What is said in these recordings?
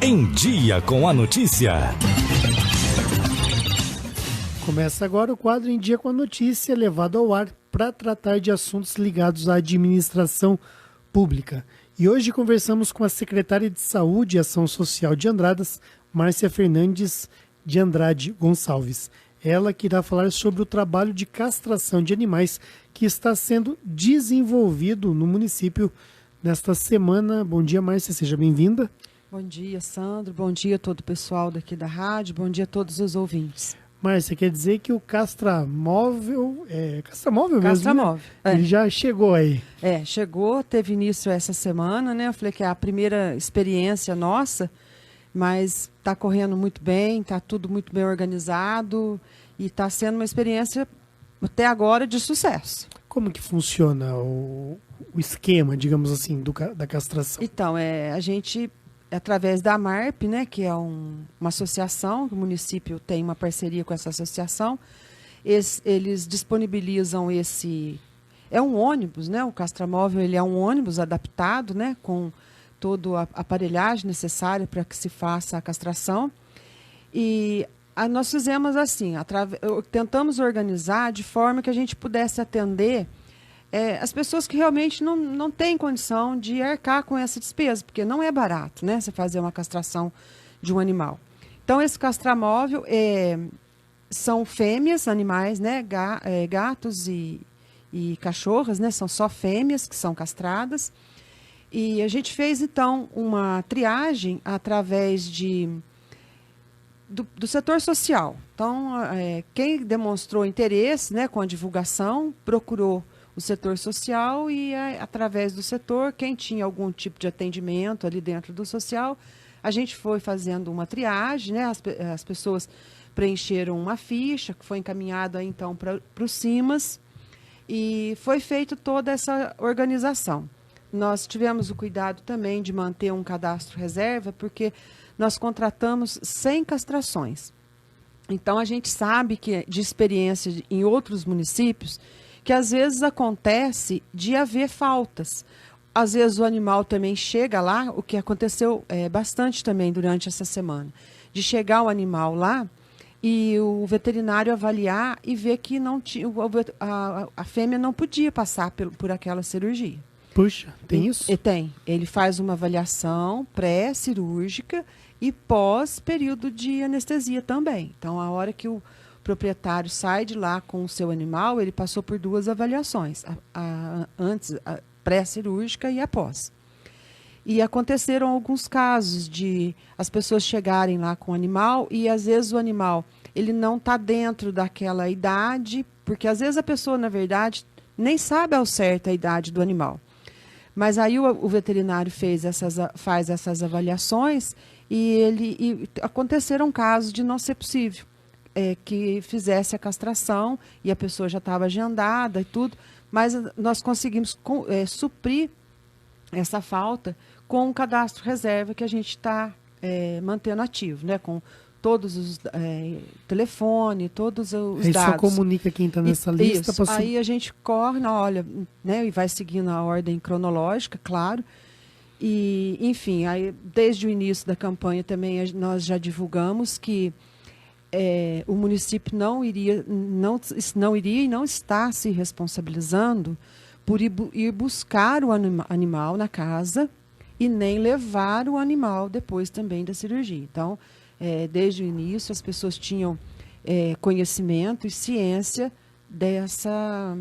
Em Dia com a Notícia. Começa agora o quadro Em Dia com a Notícia, levado ao ar para tratar de assuntos ligados à administração pública. E hoje conversamos com a secretária de Saúde e Ação Social de Andradas, Márcia Fernandes de Andrade Gonçalves. Ela que irá falar sobre o trabalho de castração de animais que está sendo desenvolvido no município nesta semana. Bom dia, Márcia, seja bem-vinda. Bom dia, Sandro. Bom dia a todo o pessoal daqui da rádio. Bom dia a todos os ouvintes. Márcia, quer dizer que o castramóvel, castramóvel mesmo, Castramóvel, né? Ele já chegou aí. Chegou, teve início essa semana, né? Eu falei que é a primeira experiência nossa, mas está correndo muito bem, está tudo muito bem organizado e está sendo uma experiência, até agora, de sucesso. Como que funciona o esquema, digamos assim, da castração? Então, a gente, através da AMARP, né, que é uma associação, o município tem uma parceria com essa associação, eles disponibilizam é um ônibus, né, o castramóvel ele é um ônibus adaptado, né, com toda a aparelhagem necessária para que se faça a castração. E nós fizemos assim, tentamos organizar de forma que a gente pudesse atender as pessoas que realmente não têm condição de arcar com essa despesa, porque não é barato, né, você fazer uma castração de um animal. Então, esse castramóvel são fêmeas, animais, né, gatos e cachorras, né, são só fêmeas que são castradas. E a gente fez, então, uma triagem através do setor social. Então, quem demonstrou interesse, né, com a divulgação, procurou o setor social e, através do setor, quem tinha algum tipo de atendimento ali dentro do social, a gente foi fazendo uma triagem, né, as pessoas preencheram uma ficha, que foi encaminhada, então, para o CIMAS, e foi feita toda essa organização. Nós tivemos o cuidado também de manter um cadastro reserva, porque nós contratamos 100 castrações. Então, a gente sabe que, de experiência em outros municípios, que às vezes acontece de haver faltas. Às vezes o animal também chega lá, o que aconteceu bastante também durante essa semana, de chegar o animal lá e o veterinário avaliar e ver que não tinha, a fêmea não podia passar por aquela cirurgia. Puxa, tem isso? Tem. Ele faz uma avaliação pré-cirúrgica e pós-período de anestesia também. Então, a hora que o proprietário sai de lá com o seu animal, ele passou por 2 avaliações, antes, a pré-cirúrgica e após. E aconteceram alguns casos de as pessoas chegarem lá com o animal e, às vezes, o animal ele não está dentro daquela idade, porque, às vezes, a pessoa, na verdade, nem sabe ao certo a idade do animal. Mas aí o veterinário faz essas avaliações e aconteceram casos de não ser possível que fizesse a castração e a pessoa já estava agendada e tudo, mas nós conseguimos suprir essa falta com um cadastro reserva que a gente está mantendo ativo, né, com todos os telefone, todos os aí dados. Só comunica quem está nessa lista. Isso. Aí a gente corre, olha, né, e vai seguindo a ordem cronológica, claro. E, enfim, aí, desde o início da campanha também nós já divulgamos que o município não iria e não está se responsabilizando por ir buscar o animal na casa e nem levar o animal depois também da cirurgia. Então, desde o início, as pessoas tinham conhecimento e ciência dessa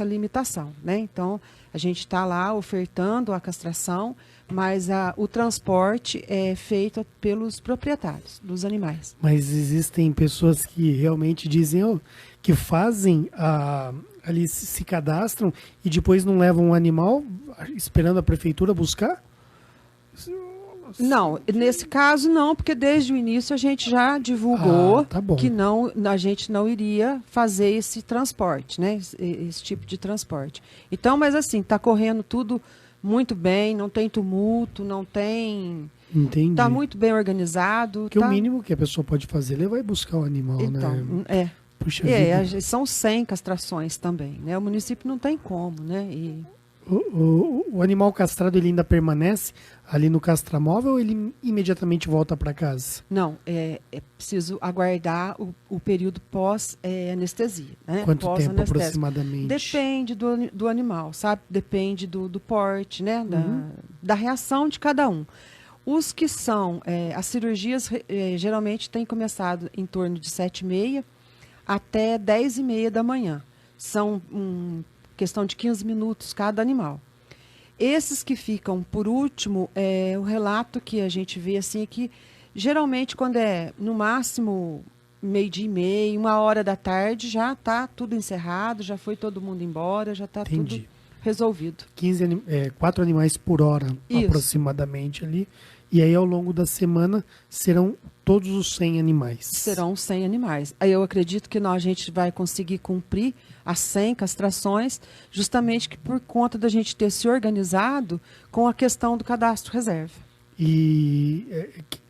limitação, né? Então, a gente está lá ofertando a castração, mas o transporte é feito pelos proprietários dos animais. Mas existem pessoas que realmente dizem que fazem ali se cadastram e depois não levam o animal esperando a prefeitura buscar? Não, nesse caso não, porque desde o início a gente já divulgou que a gente não iria fazer esse transporte, né? Esse tipo de transporte. Então, mas assim, está correndo tudo muito bem, não tem tumulto, não tem... Entendi. Está muito bem organizado. Porque o mínimo que a pessoa pode fazer é levar e buscar o animal, então, né? Puxa vida. São 100 castrações também, né? O município não tem como, né? O animal castrado ele ainda permanece ali no castramóvel ou ele imediatamente volta para casa? Não, é preciso aguardar o período pós-anestesia. Né? Quanto tempo aproximadamente? Depende do animal, sabe? Depende do porte, né? Da reação de cada um. Os que são, as cirurgias geralmente têm começado em torno de 7h30 até 10h30 da manhã. São questão de 15 minutos cada animal. Esses que ficam por último, o relato que a gente vê assim é que geralmente quando é no máximo 12h30, 1h da tarde, já está tudo encerrado, já foi todo mundo embora, já está tudo resolvido. 4 animais por hora, Isso. aproximadamente ali. E aí, ao longo da semana, serão todos os 100 animais. Serão 100 animais. Aí eu acredito que a gente vai conseguir cumprir as 100 castrações, justamente por conta da gente ter se organizado com a questão do cadastro reserva. E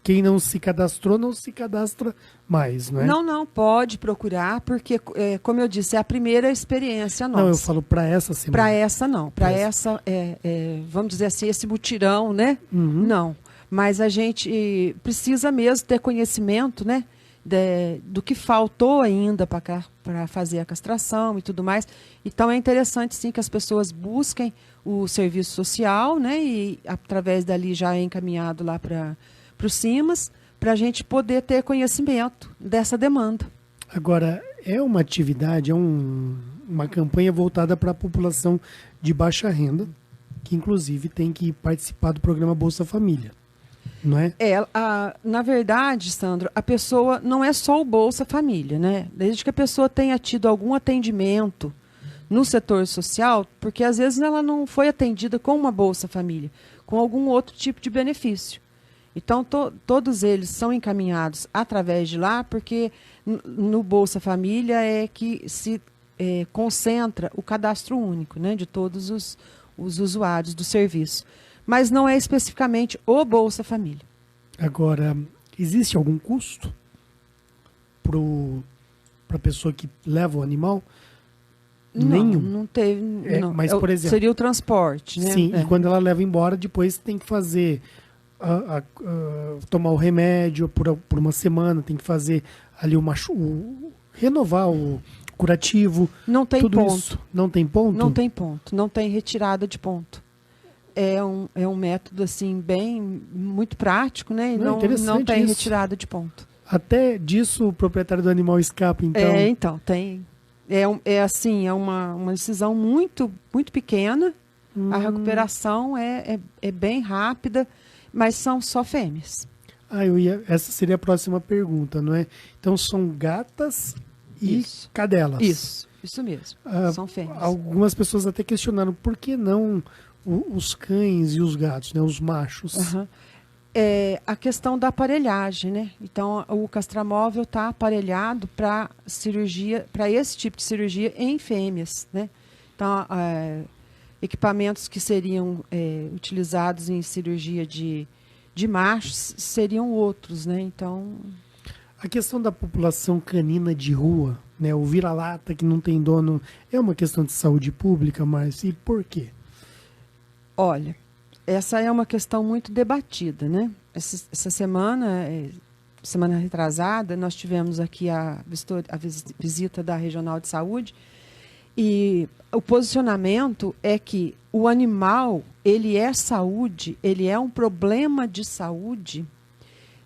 quem não se cadastrou, não se cadastra mais, não é? Não, pode procurar, porque, como eu disse, é a primeira experiência nossa. Não, eu falo para essa semana. Para essa, não. Para essa, vamos dizer assim, esse mutirão, né? Não. Mas a gente precisa mesmo ter conhecimento, né? Do que faltou ainda para fazer a castração e tudo mais. Então, é interessante, sim, que as pessoas busquem o serviço social, né? E, através dali, já é encaminhado lá para o CIMAS, para a gente poder ter conhecimento dessa demanda. Agora, é uma atividade, uma campanha voltada para a população de baixa renda, que, inclusive, tem que participar do programa Bolsa Família. Não é? Na verdade, Sandro, a pessoa não é só o Bolsa Família, né? Desde que a pessoa tenha tido algum atendimento no setor social, porque às vezes ela não foi atendida com uma Bolsa Família, com algum outro tipo de benefício. Então, todos eles são encaminhados através de lá, porque no Bolsa Família é que se concentra o cadastro único, né, de todos os usuários do serviço. Mas não é especificamente o Bolsa Família. Agora, existe algum custo para a pessoa que leva o animal? Nenhum? Não teve. Não. Mas, por exemplo... Seria o transporte, né? Sim, e quando ela leva embora, depois tem que fazer... tomar o remédio por uma semana, tem que fazer ali renovar o curativo. Não tem tudo ponto. Isso. Não tem ponto? Não tem ponto. Não tem retirada de ponto. É um método assim muito prático, né? E não tem isso. Retirada de ponto. Até disso o proprietário do animal escapa, então. Então tem. É uma decisão muito muito pequena. A recuperação é bem rápida, mas são só fêmeas. Essa seria a próxima pergunta, não é? Então são gatas e Isso. cadelas. Isso mesmo. São fêmeas. Algumas pessoas até questionaram por que não os cães e os gatos, né? Os machos. A questão da aparelhagem, né? Então, o castramóvel está aparelhado para cirurgia, para esse tipo de cirurgia em fêmeas, né? Então, equipamentos que seriam utilizados em cirurgia de machos seriam outros, né? Então, a questão da população canina de rua, né? O vira-lata que não tem dono, é uma questão de saúde pública, mas e por quê? Olha, essa é uma questão muito debatida, né? Essa semana retrasada, nós tivemos aqui a visita da Regional de Saúde e o posicionamento é que o animal, ele é saúde, ele é um problema de saúde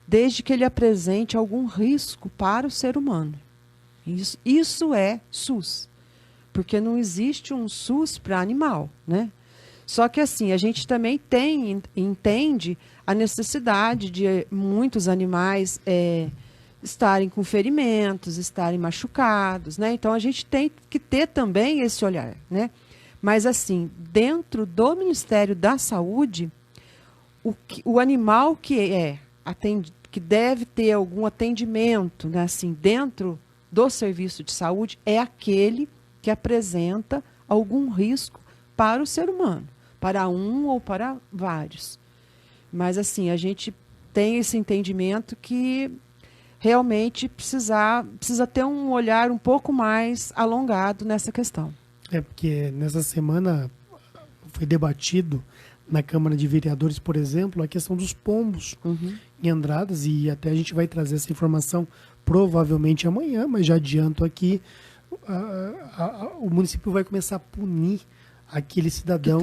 desde que ele apresente algum risco para o ser humano. Isso é SUS, porque não existe um SUS para animal, né? Só que assim, a gente também entende a necessidade de muitos animais estarem com ferimentos, estarem machucados, né? Então a gente tem que ter também esse olhar, né? Mas assim, dentro do Ministério da Saúde, o animal que deve ter algum atendimento, né, assim, dentro do serviço de saúde, é aquele que apresenta algum risco para o ser humano, para um ou para vários. Mas, assim, a gente tem esse entendimento que realmente precisa ter um olhar um pouco mais alongado nessa questão. Porque nessa semana foi debatido na Câmara de Vereadores, por exemplo, a questão dos pombos em Andradas, e até a gente vai trazer essa informação provavelmente amanhã, mas já adianto aqui, o município vai começar a punir aquele cidadão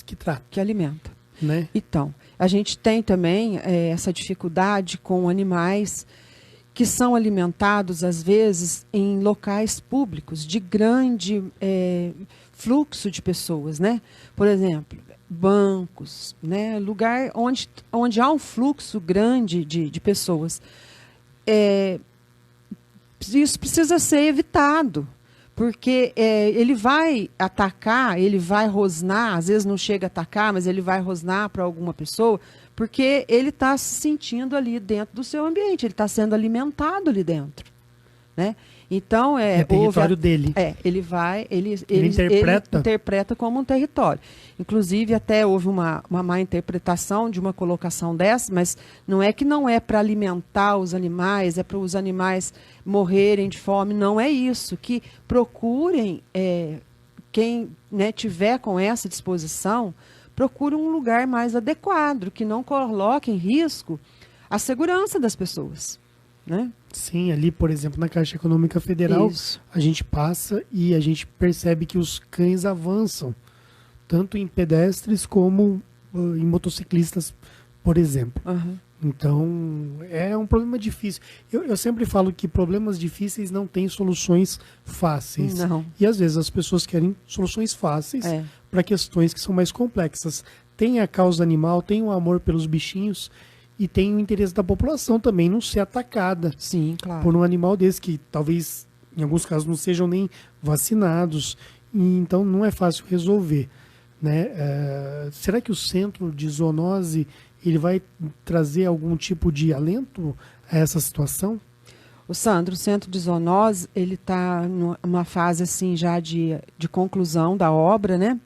que trata. Que alimenta. Né? Então, a gente tem também essa dificuldade com animais que são alimentados, às vezes, em locais públicos de grande fluxo de pessoas, né? Por exemplo, bancos, né? Lugar onde há um fluxo grande de pessoas. Isso precisa ser evitado, porque ele vai atacar, ele vai rosnar, às vezes não chega a atacar, mas ele vai rosnar para alguma pessoa, porque ele está se sentindo ali dentro do seu ambiente, ele está sendo alimentado ali dentro, né? Então, é território dele. Ele interpreta como um território. Inclusive, até houve uma má interpretação de uma colocação dessa, mas não é que não é para alimentar os animais, é para os animais morrerem de fome, não é isso. Que procurem, quem tiver com essa disposição, procure um lugar mais adequado, que não coloque em risco a segurança das pessoas, né? Sim, ali, por exemplo, na Caixa Econômica Federal, Isso. a gente passa e a gente percebe que os cães avançam, tanto em pedestres como em motociclistas, por exemplo. Uhum. Então, é um problema difícil. Eu sempre falo que problemas difíceis não têm soluções fáceis. Não. E às vezes as pessoas querem soluções fáceis para questões que são mais complexas. Tem a causa animal, tem o amor pelos bichinhos, e tem o interesse da população também não ser atacada. Sim, claro. Por um animal desse que talvez, em alguns casos, não sejam nem vacinados. E, então, não é fácil resolver. Né? Será que o centro de zoonose ele vai trazer algum tipo de alento a essa situação? O Sandro, o centro de zoonose, ele está numa fase assim já de conclusão da obra, né?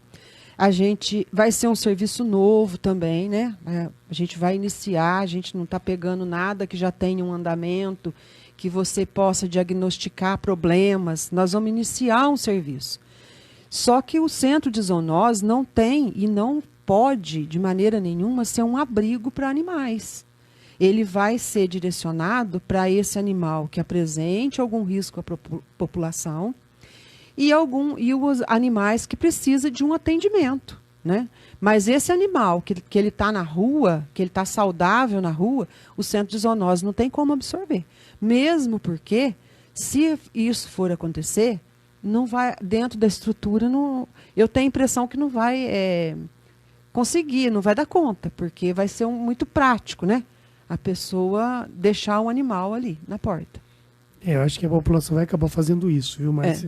A gente vai ser um serviço novo também, né? A gente vai iniciar, a gente não está pegando nada que já tenha um andamento, que você possa diagnosticar problemas. Nós vamos iniciar um serviço. Só que o centro de zoonose não tem e não pode, de maneira nenhuma, ser um abrigo para animais. Ele vai ser direcionado para esse animal que apresente algum risco à população, e os animais que precisam de um atendimento, né? Mas esse animal que ele está na rua, que ele está saudável na rua, o centro de zoonose não tem como absorver. Mesmo porque, se isso for acontecer, não vai, dentro da estrutura, eu tenho a impressão que não vai conseguir, não vai dar conta, porque vai ser muito prático, né? A pessoa deixar um animal ali na porta. Eu acho que a população vai acabar fazendo isso, viu? Mas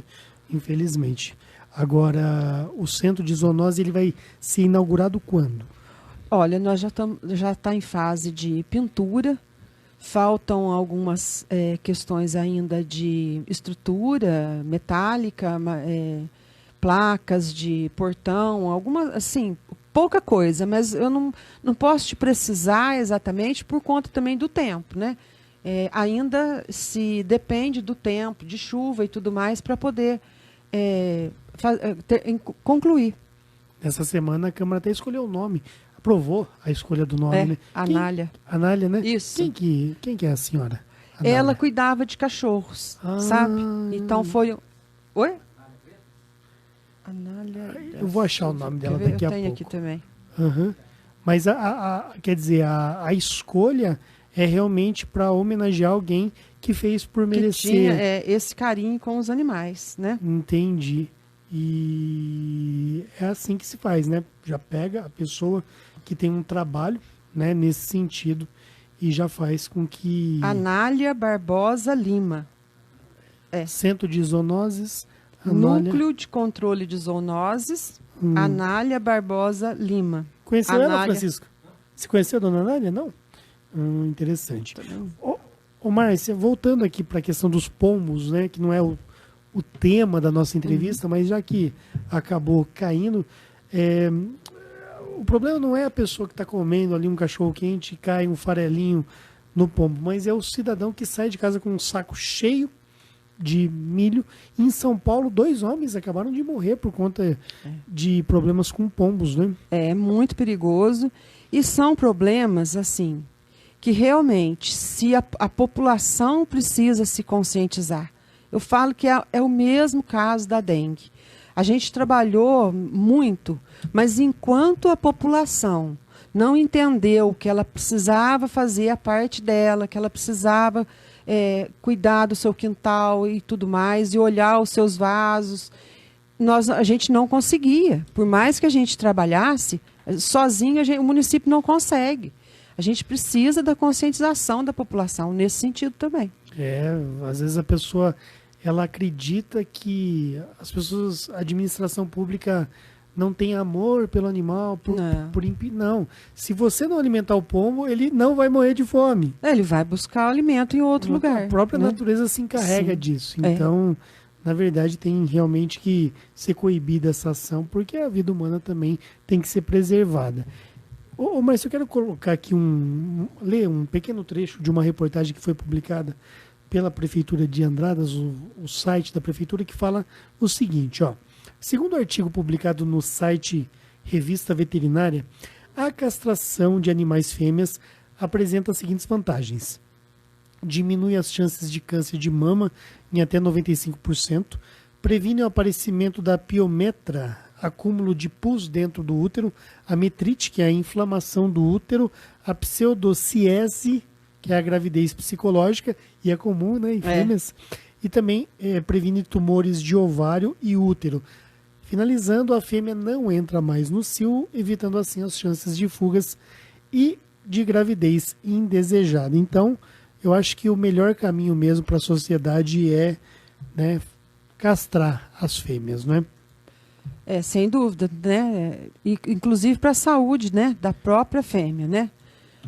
infelizmente. Agora, o centro de zoonose ele vai ser inaugurado quando? Olha, nós já está em fase de pintura, faltam algumas questões ainda de estrutura metálica, placas de portão, algumas, assim, pouca coisa, mas eu não posso te precisar exatamente por conta também do tempo, né? Ainda se depende do tempo, de chuva e tudo mais, para poder concluir. Nessa semana a Câmara até escolheu o nome, aprovou a escolha do nome, né? Anália. Anália, né? Isso. Quem que é a senhora? Anália. Ela cuidava de cachorros, sabe? Então foi... Oi? Anália... Eu vou achar o nome dela daqui a pouco. Eu tenho aqui também. Uhum. Mas, quer dizer, a escolha é realmente para homenagear alguém que fez por merecer. Que tinha esse carinho com os animais, né? Entendi. E é assim que se faz, né? Já pega a pessoa que tem um trabalho, né, nesse sentido e já faz com que... Anália Barbosa Lima. Centro de Zoonoses. Núcleo de Controle de Zoonoses, Anália Barbosa Lima. Conheceu ela, Francisco? Você conheceu a dona Anália? Não? Interessante. Ô Márcia, voltando aqui para a questão dos pombos, né, que não é o tema da nossa entrevista, mas já que acabou caindo, o problema não é a pessoa que está comendo ali um cachorro quente e cai um farelinho no pombo, mas é o cidadão que sai de casa com um saco cheio de milho. Em São Paulo, 2 homens acabaram de morrer por conta de problemas com pombos, né? É muito perigoso e são problemas assim que realmente, se a população precisa se conscientizar. Eu falo que é o mesmo caso da dengue. A gente trabalhou muito, mas enquanto a população não entendeu que ela precisava fazer a parte dela, que ela precisava cuidar do seu quintal e tudo mais, e olhar os seus vasos, a gente não conseguia. Por mais que a gente trabalhasse, sozinho o município não consegue. A gente precisa da conscientização da população nesse sentido também. Às vezes a pessoa ela acredita que a administração pública não tem amor pelo animal, não. Se você não alimentar o pombo, ele não vai morrer de fome. Ele vai buscar alimento em outro lugar. A própria natureza se encarrega disso. Então, na verdade, tem realmente que ser coibida essa ação, porque a vida humana também tem que ser preservada. Mas eu quero colocar aqui ler um pequeno trecho de uma reportagem que foi publicada pela Prefeitura de Andradas, o site da Prefeitura, que fala o seguinte, ó. Segundo o artigo publicado no site Revista Veterinária, a castração de animais fêmeas apresenta as seguintes vantagens. Diminui as chances de câncer de mama em até 95%, previne o aparecimento da piometra, acúmulo de pus dentro do útero, a metrite, que é a inflamação do útero, a pseudociese, que é a gravidez psicológica, e é comum, né, em fêmeas, e também previne tumores de ovário e útero. Finalizando, a fêmea não entra mais no cio, evitando assim as chances de fugas e de gravidez indesejada. Então, eu acho que o melhor caminho mesmo para a sociedade é, né, castrar as fêmeas, né? Sem dúvida, né? Inclusive para a saúde, né, da própria fêmea, né?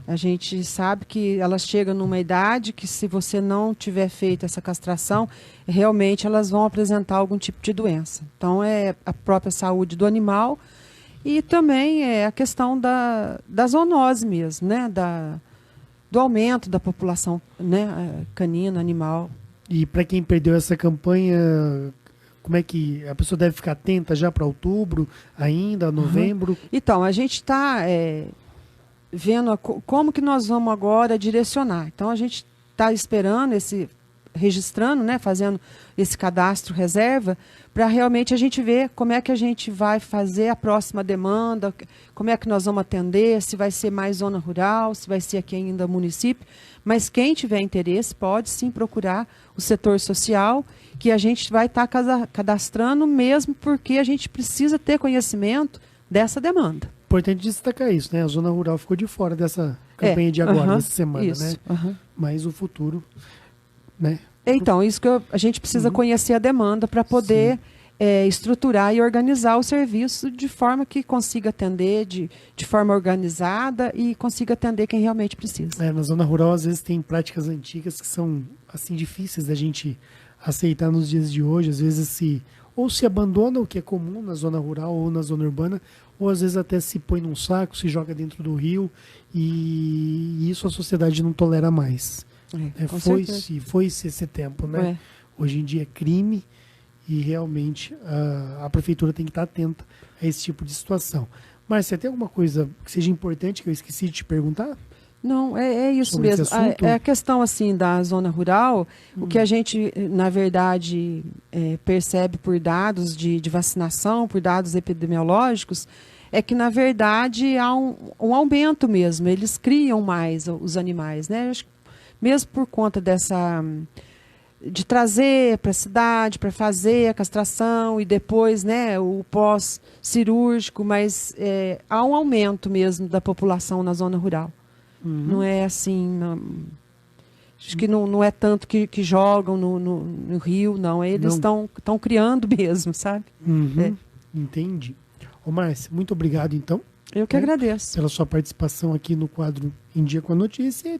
A gente sabe que elas chegam numa idade que, se você não tiver feito essa castração, realmente elas vão apresentar algum tipo de doença. Então, é a própria saúde do animal e também é a questão da zoonose mesmo, né? Do aumento da população, né, canina, animal. E para quem perdeu essa campanha, como é que a pessoa deve ficar atenta já para outubro, ainda, novembro? Então, a gente está vendo como que nós vamos agora direcionar. Então, a gente está esperando registrando, né, fazendo esse cadastro reserva, para realmente a gente ver como é que a gente vai fazer a próxima demanda, como é que nós vamos atender, se vai ser mais zona rural, se vai ser aqui ainda município. Mas quem tiver interesse pode sim procurar o setor social, que a gente vai estar cadastrando mesmo, porque a gente precisa ter conhecimento dessa demanda. Importante destacar isso, né? A zona rural ficou de fora dessa campanha de agora, dessa semana, isso, né? Mas o futuro, né? Então, isso que a gente precisa conhecer a demanda para poder estruturar e organizar o serviço de forma que consiga atender de forma organizada e consiga atender quem realmente precisa. Na zona rural, às vezes, tem práticas antigas que são assim difíceis da gente aceitar nos dias de hoje. Às vezes se abandona o que é comum na zona rural ou na zona urbana, ou às vezes até se põe num saco, se joga dentro do rio, e isso a sociedade não tolera mais. Foi-se esse tempo, né? Hoje em dia é crime e realmente a prefeitura tem que estar atenta a esse tipo de situação. Márcia, tem alguma coisa que seja importante que eu esqueci de te perguntar? Não, é isso mesmo. É a questão assim da zona rural, o que a gente, na verdade, percebe por dados de vacinação, por dados epidemiológicos, é que, na verdade, há um aumento mesmo. Eles criam mais os animais, né? Mesmo por conta de trazer para a cidade, para fazer a castração e depois, né, o pós-cirúrgico, mas há um aumento mesmo da população na zona rural. Não é assim, acho que não é tanto que jogam no rio, não. Eles estão criando mesmo, sabe? Entendi. Ô, Márcia, muito obrigado, então. Eu que agradeço. Pela sua participação aqui no quadro Em Dia com a Notícia, e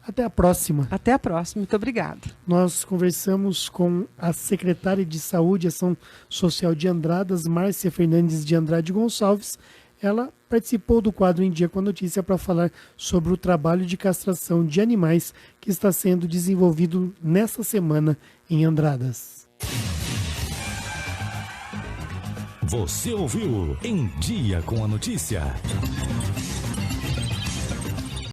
até a próxima. Até a próxima, muito obrigada. Nós conversamos com a secretária de Saúde e Ação Social de Andradas, Márcia Fernandes de Andrade Gonçalves. ela participou do quadro Em Dia com a Notícia para falar sobre o trabalho de castração de animais que está sendo desenvolvido nesta semana em Andradas. Você ouviu Em Dia com a Notícia.